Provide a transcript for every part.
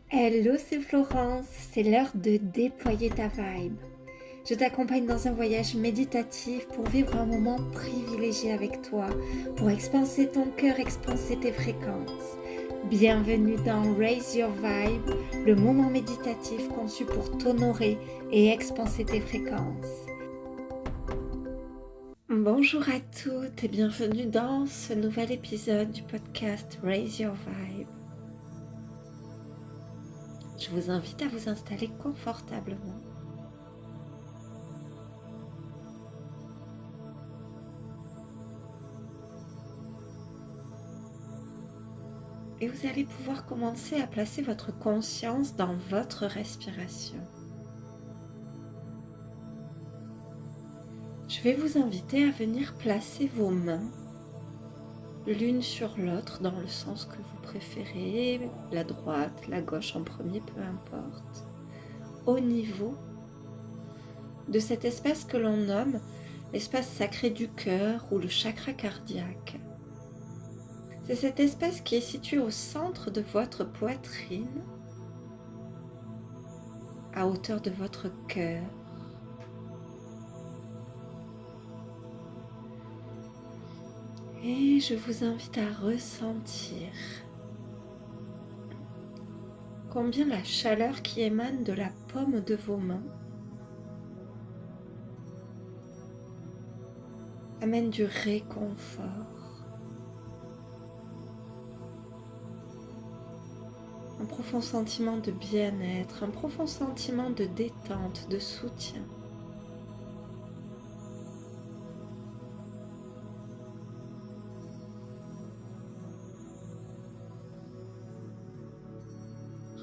Hello, c'est Florence, c'est l'heure de déployer ta vibe. Je t'accompagne dans un voyage méditatif pour vivre un moment privilégié avec toi, pour expanser ton cœur, expanser tes fréquences. Bienvenue dans Raise Your Vibe, le moment méditatif conçu pour t'honorer et expanser tes fréquences. Bonjour à toutes et bienvenue dans ce nouvel épisode du podcast Raise Your Vibe. Je vous invite à vous installer confortablement. Et vous allez pouvoir commencer à placer votre conscience dans votre respiration. Je vais vous inviter à venir placer vos mains l'une sur l'autre dans le sens que vous préférez, la droite, la gauche en premier, peu importe, au niveau de cet espace que l'on nomme l'espace sacré du cœur ou le chakra cardiaque. C'est cet espace qui est situé au centre de votre poitrine, à hauteur de votre cœur. Et je vous invite à ressentir combien la chaleur qui émane de la paume de vos mains amène du réconfort, un profond sentiment de bien-être, un profond sentiment de détente, de soutien.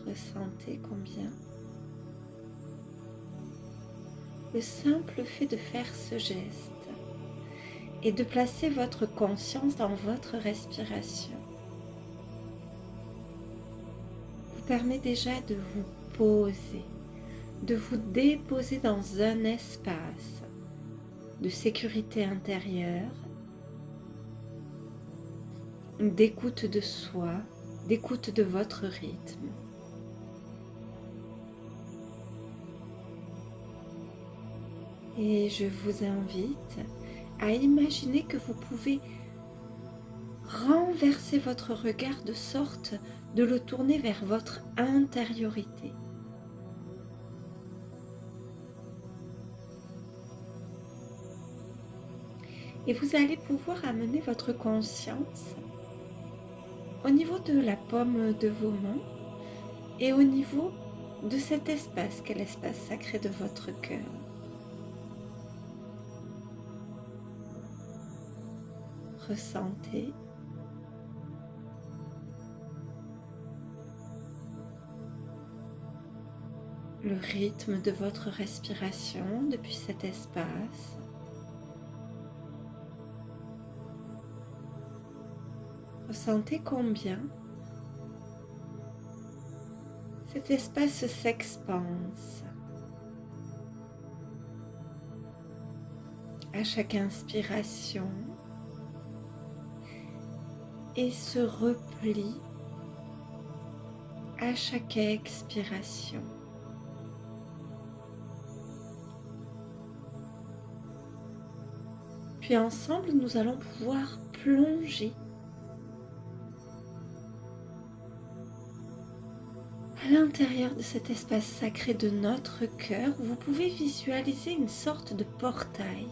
Ressentez combien le simple fait de faire ce geste et de placer votre conscience dans votre respiration vous permet déjà de vous poser, de vous déposer dans un espace de sécurité intérieure, d'écoute de soi, d'écoute de votre rythme. Et je vous invite à imaginer que vous pouvez renverser votre regard de sorte de le tourner vers votre intériorité. Et vous allez pouvoir amener votre conscience au niveau de la paume de vos mains et au niveau de cet espace qu'est l'espace sacré de votre cœur. Ressentez le rythme de votre respiration depuis cet espace. Ressentez combien cet espace s'expanse à chaque inspiration et se replie à chaque expiration. Puis ensemble, nous allons pouvoir plonger à l'intérieur de cet espace sacré de notre cœur. Vous pouvez visualiser une sorte de portail,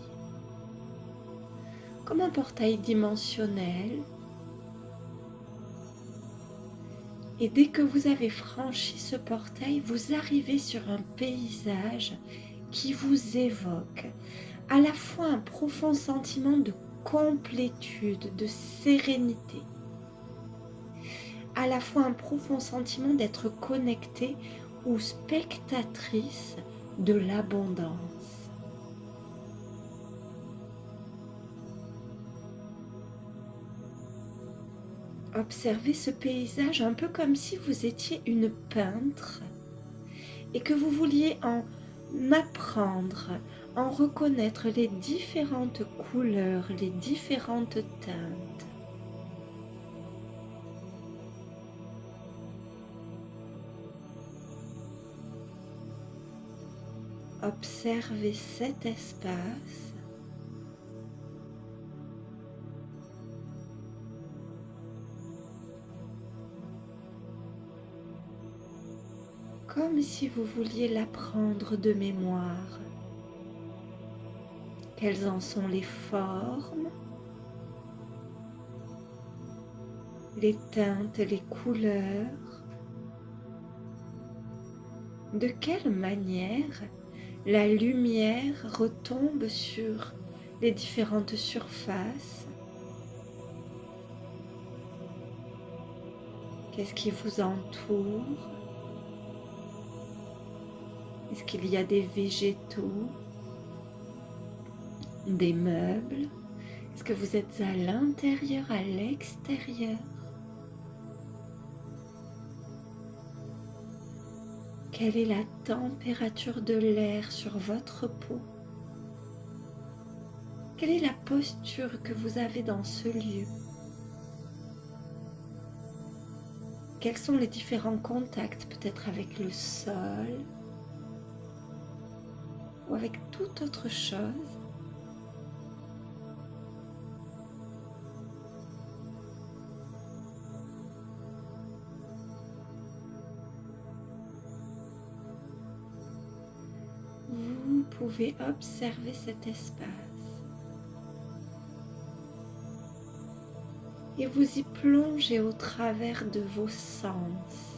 comme un portail dimensionnel. Et dès que vous avez franchi ce portail, vous arrivez sur un paysage qui vous évoque à la fois un profond sentiment de complétude, de sérénité, à la fois un profond sentiment d'être connecté ou spectatrice de l'abondance. Observez ce paysage un peu comme si vous étiez une peintre et que vous vouliez en apprendre, en reconnaître les différentes couleurs, les différentes teintes. Observez cet espace comme si vous vouliez l'apprendre de mémoire. Quelles en sont les formes, les teintes, les couleurs? De quelle manière la lumière retombe sur les différentes surfaces? Qu'est-ce qui vous entoure? Est-ce qu'il y a des végétaux, des meubles? Est-ce que vous êtes à l'intérieur, à l'extérieur? Quelle est la température de l'air sur votre peau? Quelle est la posture que vous avez dans ce lieu? Quels sont les différents contacts, peut-être avec le sol ou avec toute autre chose? Vous pouvez observer cet espace et vous y plonger au travers de vos sens.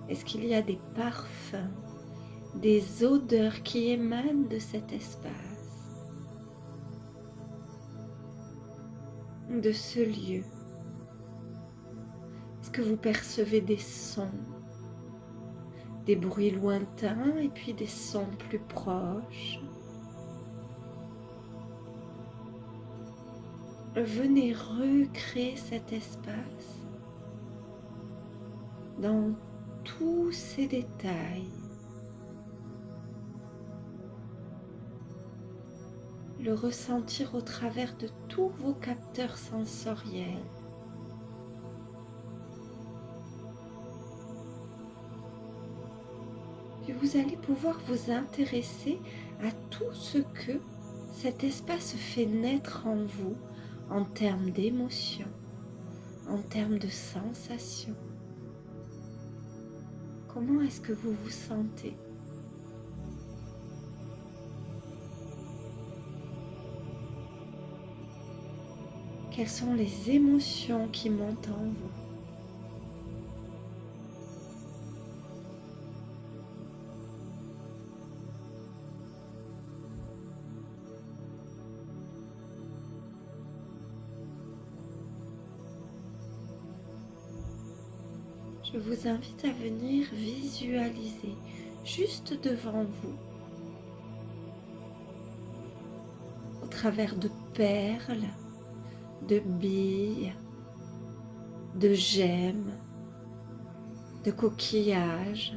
Est-ce qu'il y a des parfums, des odeurs qui émanent de cet espace, de ce lieu? Est-ce que vous percevez des sons, des bruits lointains et puis des sons plus proches? Venez recréer cet espace dans tous ces détails. Le ressentir au travers de tous vos capteurs sensoriels. Puis vous allez pouvoir vous intéresser à tout ce que cet espace fait naître en vous en termes d'émotions, en termes de sensations. Comment est-ce que vous vous sentez? Quelles sont les émotions qui montent en vous? Je vous invite à venir visualiser juste devant vous, au travers de perles, de billes, de gemmes, de coquillages,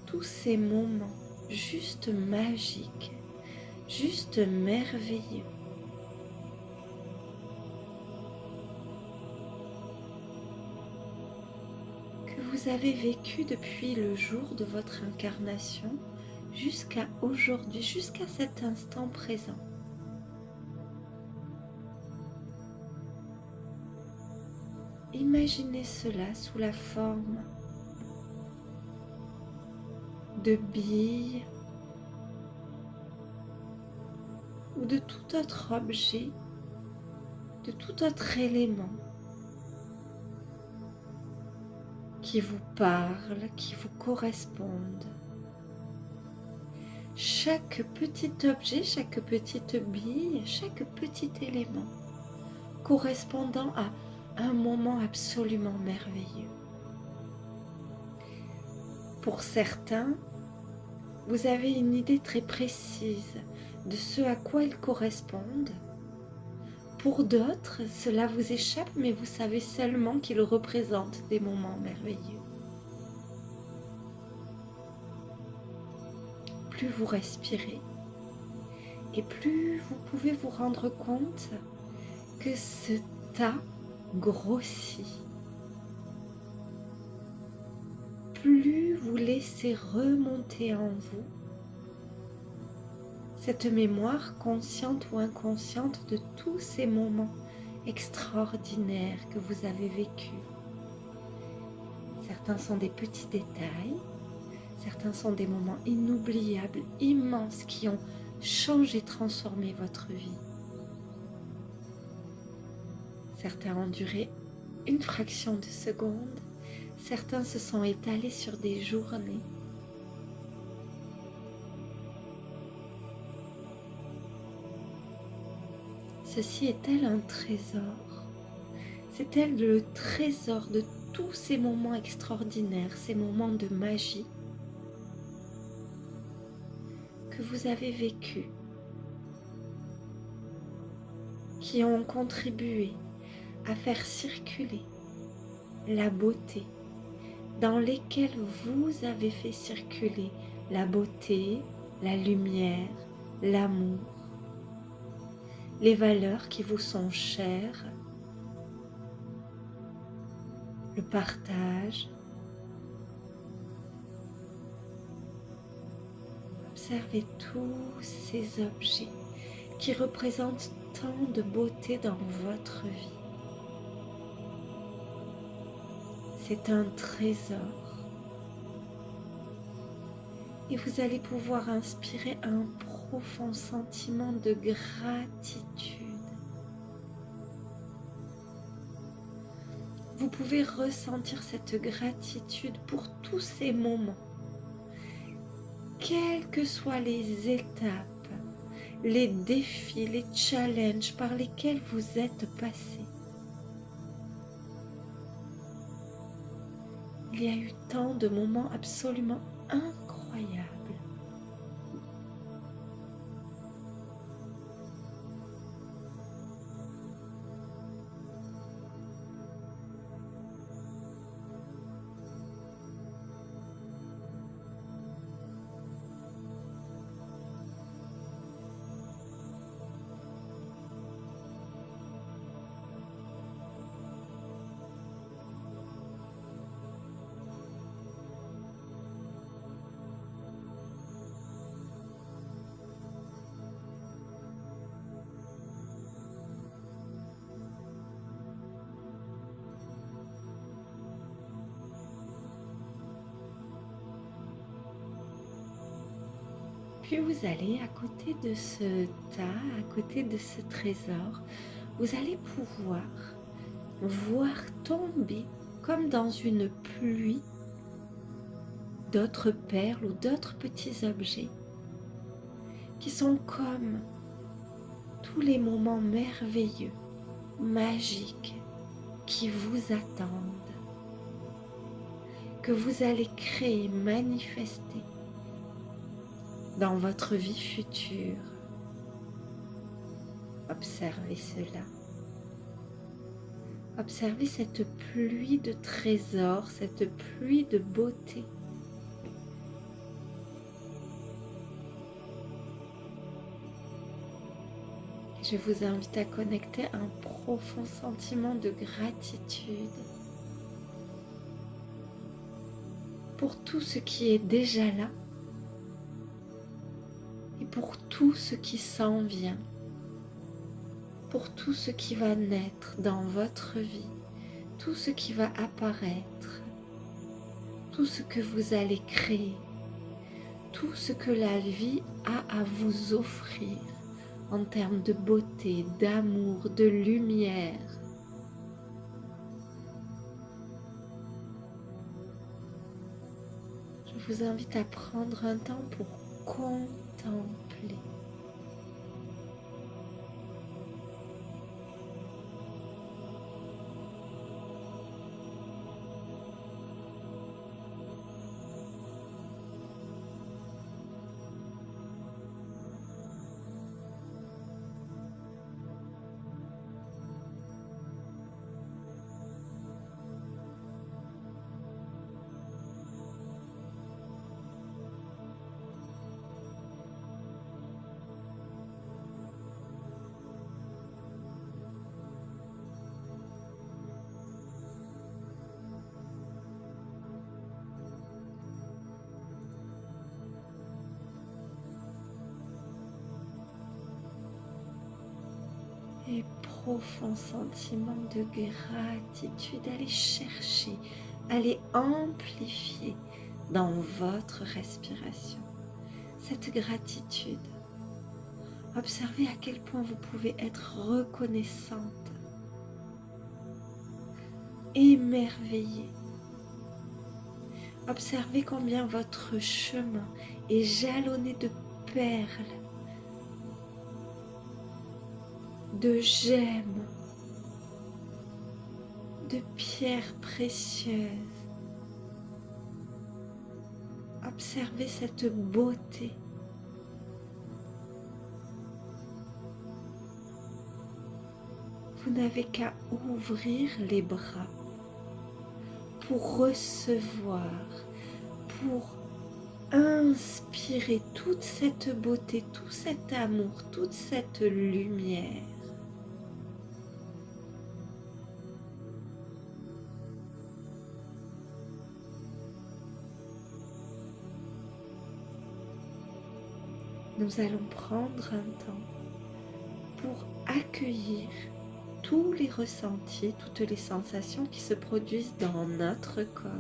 tous ces moments juste magiques, juste merveilleux. Que vous avez vécu depuis le jour de votre incarnation jusqu'à aujourd'hui, jusqu'à cet instant présent. Imaginez cela sous la forme de billes ou de tout autre objet, de tout autre élément qui vous parle, qui vous corresponde. Chaque petit objet, chaque petite bille, chaque petit élément correspondant à un moment absolument merveilleux. Pour certains, vous avez une idée très précise de ce à quoi ils correspondent. Pour d'autres, cela vous échappe, mais vous savez seulement qu'ils représentent des moments merveilleux. Plus vous respirez, et plus vous pouvez vous rendre compte que ce tas grossit. plus vous laissez remonter en vous cette mémoire consciente ou inconsciente de tous ces moments extraordinaires que vous avez vécus. Certains sont des petits détails, certains sont des moments inoubliables, immenses, qui ont changé, transformé votre vie. Certains ont duré une fraction de seconde, certains se sont étalés sur des journées. Ceci est-elle un trésor? C'est-elle le trésor de tous ces moments extraordinaires, ces moments de magie que vous avez vécus, qui ont contribué à faire circuler la beauté, dans lesquels vous avez fait circuler la beauté, la lumière, l'amour, les valeurs qui vous sont chères, le partage. Observez tous ces objets qui représentent tant de beauté dans votre vie. C'est un trésor. Et vous allez pouvoir inspirer un profond sentiment de gratitude. Vous pouvez ressentir cette gratitude pour tous ces moments, quelles que soient les étapes, les défis, les challenges par lesquels vous êtes passé. Il y a eu tant de moments absolument incroyables. Puis vous allez, à côté de ce tas, à côté de ce trésor, vous allez pouvoir voir tomber, comme dans une pluie, d'autres perles ou d'autres petits objets qui sont comme tous les moments merveilleux, magiques qui vous attendent, que vous allez créer, manifester dans votre vie future. Observez cela. Observez cette pluie de trésors, cette pluie de beauté. Je vous invite à connecter un profond sentiment de gratitude pour tout ce qui est déjà là et pour tout ce qui s'en vient, pour tout ce qui va naître dans votre vie, tout ce qui va apparaître, tout ce que vous allez créer, tout ce que la vie a à vous offrir en termes de beauté, d'amour, de lumière. Je vous invite à prendre un temps pour contempler. les profonds sentiments de gratitude. Allez chercher, allez amplifier dans votre respiration cette gratitude. Observez à quel point vous pouvez être reconnaissante, émerveillée. Observez combien votre chemin est jalonné de perles, de gemmes, de pierres précieuses. Observez cette beauté. Vous n'avez qu'à ouvrir les bras pour recevoir, pour inspirer toute cette beauté, tout cet amour, toute cette lumière. Nous allons prendre un temps pour accueillir tous les ressentis, toutes les sensations qui se produisent dans notre corps.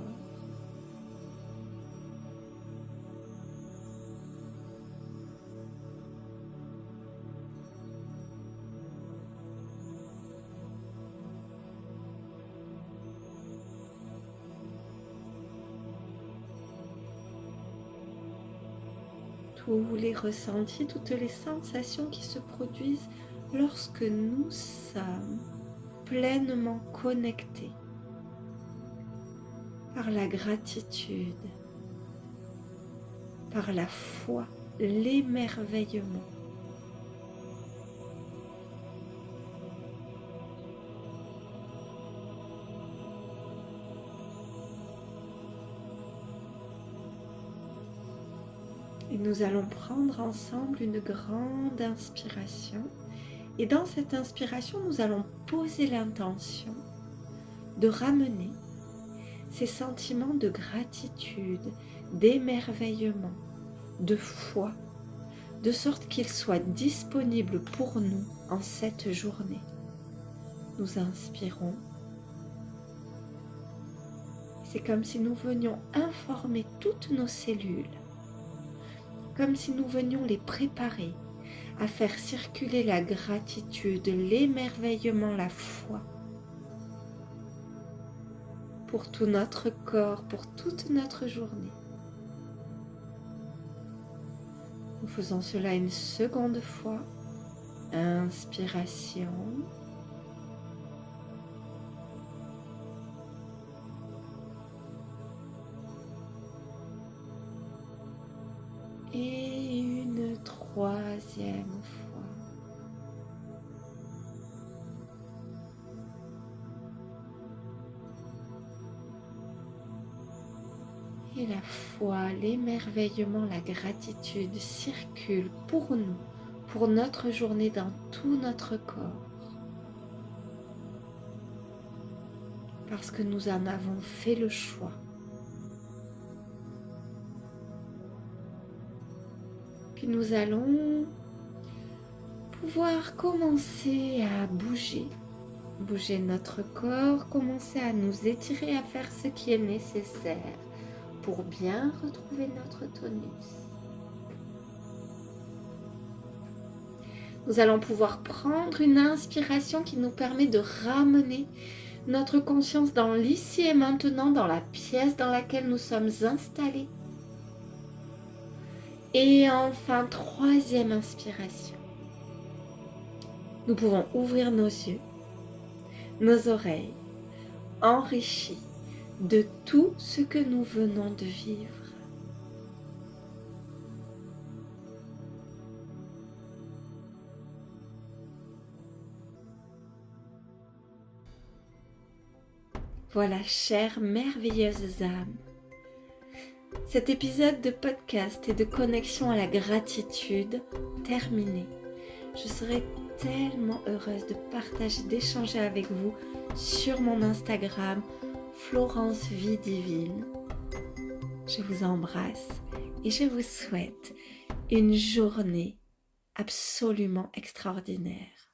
Tous les ressentis, toutes les sensations qui se produisent lorsque nous sommes pleinement connectés par la gratitude, par la foi, l'émerveillement. Et nous allons prendre ensemble une grande inspiration. Et dans cette inspiration, nous allons poser l'intention de ramener ces sentiments de gratitude, d'émerveillement, de foi, de sorte qu'ils soient disponibles pour nous en cette journée. Nous inspirons. C'est comme si nous venions informer toutes nos cellules, comme si nous venions les préparer à faire circuler la gratitude, l'émerveillement, la foi pour tout notre corps, pour toute notre journée. Nous faisons cela une seconde fois. Inspiration. Et une troisième fois. Et la foi, l'émerveillement, la gratitude circulent pour nous, pour notre journée dans tout notre corps. Parce que nous en avons fait le choix. Puis nous allons pouvoir commencer à bouger notre corps, commencer à nous étirer, à faire ce qui est nécessaire pour bien retrouver notre tonus. Nous allons pouvoir prendre une inspiration qui nous permet de ramener notre conscience dans l'ici et maintenant, dans la pièce dans laquelle nous sommes installés. Et enfin, troisième inspiration. Nous pouvons ouvrir nos yeux, nos oreilles, enrichis de tout ce que nous venons de vivre. Voilà, chères merveilleuses âmes, cet épisode de podcast et de connexion à la gratitude terminé. Je serais tellement heureuse de partager, d'échanger avec vous sur mon Instagram, Florence Vie Divine. Je vous embrasse et je vous souhaite une journée absolument extraordinaire.